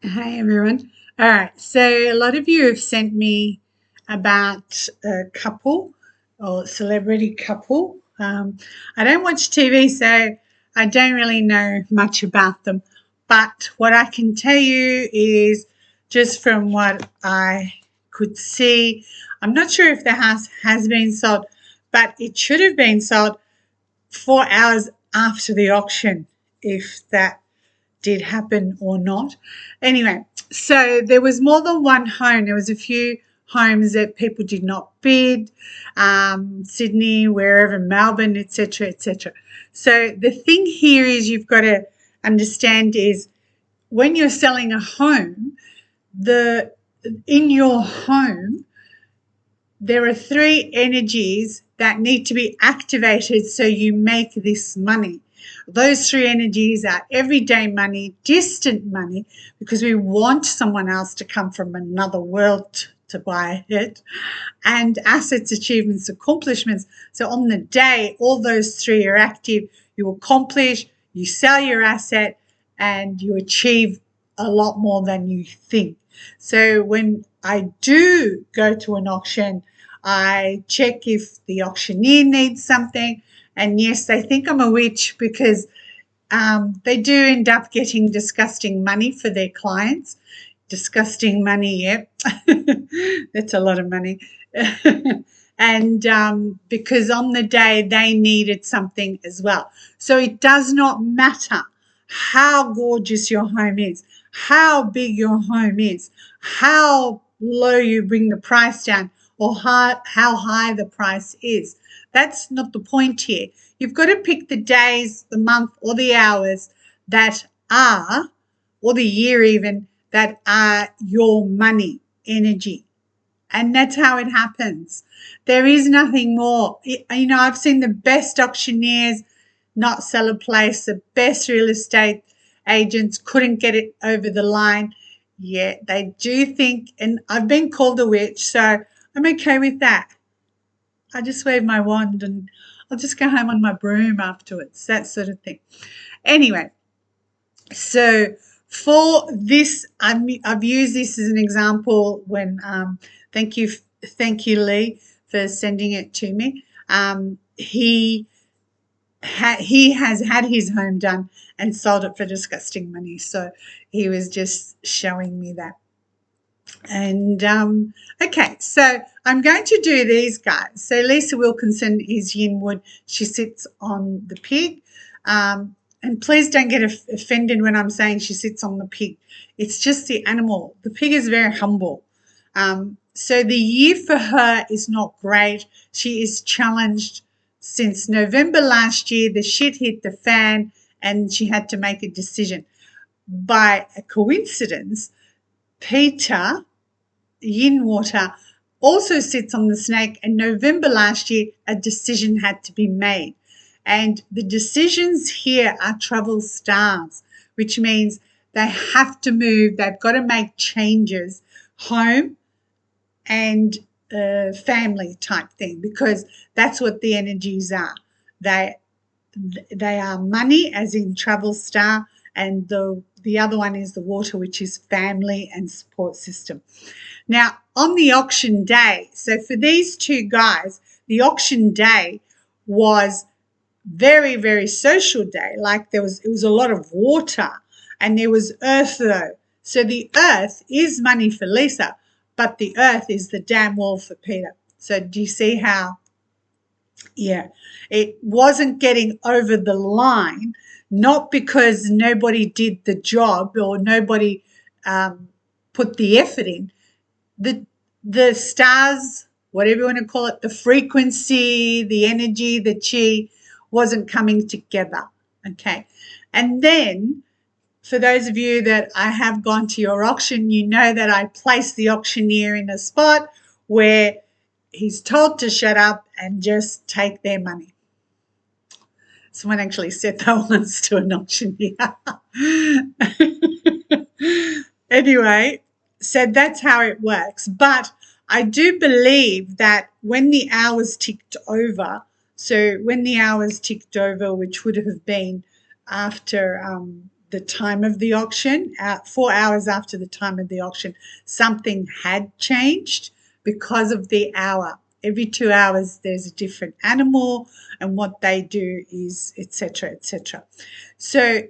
Hi, everyone. All right. So, a lot of you have sent me about a couple or celebrity couple. I don't watch TV, so I don't really know much about them. But what I can tell you is just from what I could see, I'm not sure if the house has been sold, but it should have been sold 4 hours after the auction, if that did happen or not. Anyway, so there was more than one home. There was a few homes that people did not bid, Sydney, wherever, Melbourne, etc., etc. So the thing here is you've got to understand is when you're selling a home, the in your home there are three energies that need to be activated so you make this money. Those three energies are everyday money, distant money, because we want someone else to come from another world to buy it, and assets, achievements, accomplishments. So on the day, all those three are active. You accomplish, you sell your asset, and you achieve a lot more than you think. So when I do go to an auction, I check if the auctioneer needs something. And yes, they think I'm a witch because they do end up getting disgusting money for their clients. Disgusting money, yep. That's a lot of money. And because on the day they needed something as well. So it does not matter how gorgeous your home is, how big your home is, how low you bring the price down, or how high the price is. That's not the point here. You've got to pick the days, the month, or the hours that are, or the year even, that are your money energy. And that's how it happens. There is nothing more. I've seen the best auctioneers not sell a place, the best real estate agents couldn't get it over the line. Yeah, they do think, and I've been called a witch, so I'm okay with that. I just wave my wand and I'll just go home on my broom afterwards, that sort of thing. Anyway, so for this, I've used this as an example when, thank you, Lee, for sending it to me. He has had his home done and sold it for disgusting money. So he was just showing me that. And okay, so I'm going to do these guys. So Lisa Wilkinson is Yinwood. She sits on the pig. And please don't get offended when I'm saying she sits on the pig. It's just the animal. The pig is very humble. So the year for her is not great. She is challenged since November last year. The shit hit the fan and she had to make a decision. By a coincidence, Peter Yinwater also sits on the snake, and November last year a decision had to be made. And the decisions here are travel stars, which means they have to move, they've got to make changes, home and family type thing, because that's what the energies are. They are money, as in travel star, and the other one is the water, which is family and support system. Now, on the auction day, so for these two guys, the auction day was very, very social day. Like it was a lot of water, and there was earth though. So the earth is money for Lisa, but the earth is the damn wall for Peter. So do you see how? Yeah, it wasn't getting over the line, not because nobody did the job or nobody put the effort in. The stars, whatever you want to call it, the frequency, the energy, the chi, wasn't coming together. Okay. And then for those of you that I have gone to your auction, you know that I place the auctioneer in a spot where he's told to shut up and just take their money. Someone actually said that once to an auctioneer. Anyway, so that's how it works. But I do believe that when the hours ticked over, which would have been after the time of the auction, 4 hours after the time of the auction, something had changed because of the hour. Every 2 hours, there's a different animal, and what they do is etc. etc. So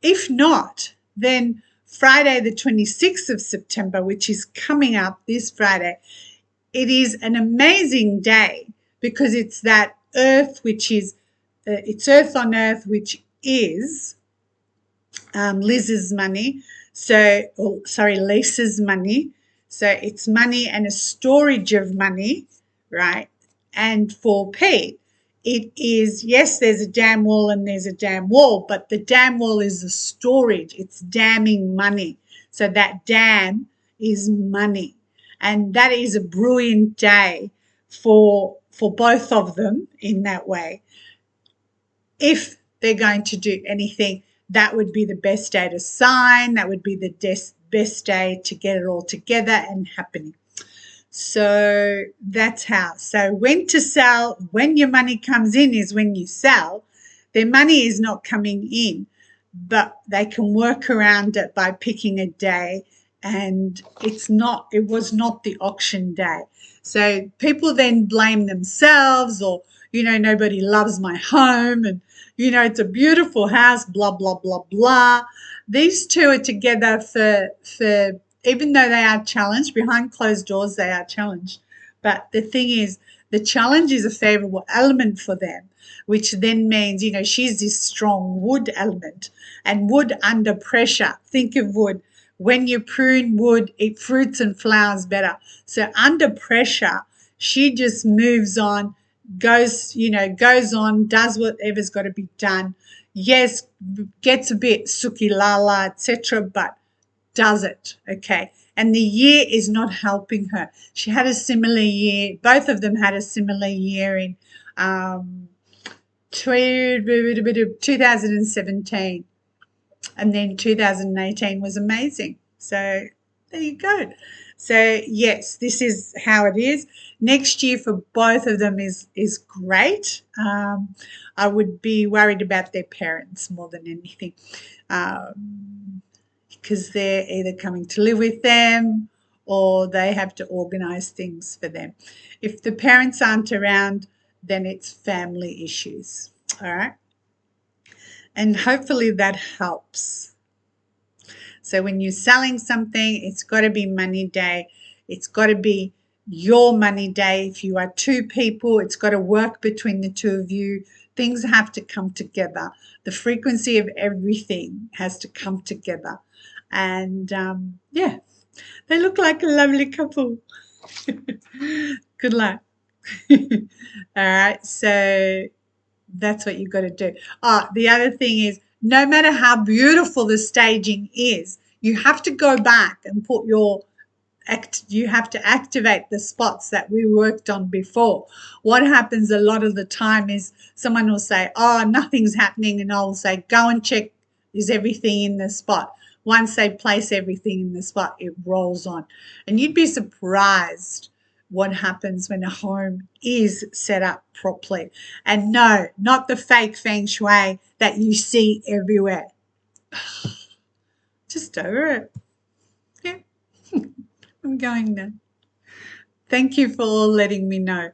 if not, then Friday, the 26th of September, which is coming up this Friday, it is an amazing day because it's that Earth, which is, it's Earth on Earth, which is Liz's money. So, Lisa's money. So it's money and a storage of money, right? And for Pete, it is, yes, there's a dam wall and there's a dam wall, but the dam wall is a storage. It's damming money. So that dam is money. And that is a brilliant day for both of them in that way. If they're going to do anything, that would be the best day to sign. That would be the best day to get it all together and happening. So that's how. So when to sell, when your money comes in is when you sell. Their money is not coming in, but they can work around it by picking a day, and it was not the auction day. So people then blame themselves, or, nobody loves my home, and, it's a beautiful house, blah, blah, blah, blah. These two are together for even though they are challenged, behind closed doors, they are challenged. But the thing is, the challenge is a favorable element for them, which then means, she's this strong wood element, and wood under pressure. Think of wood. When you prune wood, it fruits and flowers better. So under pressure, she just moves on, goes on, does whatever's got to be done. Yes, gets a bit suki lala, etc., but does it, okay? And the year is not helping her. She had a similar year. Both of them had a similar year in 2017, and then 2018 was amazing. So there you go. So yes, this is how it is. Next year for both of them is great. I would be worried about their parents more than anything, because they're either coming to live with them or they have to organise things for them. If the parents aren't around, then it's family issues. All right. And hopefully that helps. So when you're selling something, it's got to be money day. It's got to be your money day. If you are two people, it's got to work between the two of you. Things have to come together. The frequency of everything has to come together. And yeah, they look like a lovely couple. Good luck. All right, so that's what you've got to do. The other thing is, no matter how beautiful the staging is, you have to go back and put you have to activate the spots that we worked on before. What happens a lot of the time is someone will say, oh, nothing's happening, and I'll say, go and check, is everything in the spot? Once they place everything in the spot, it rolls on. And you'd be surprised what happens when a home is set up properly. And no, not the fake Feng Shui that you see everywhere. Just over it. Yeah, I'm going now. Thank you for letting me know.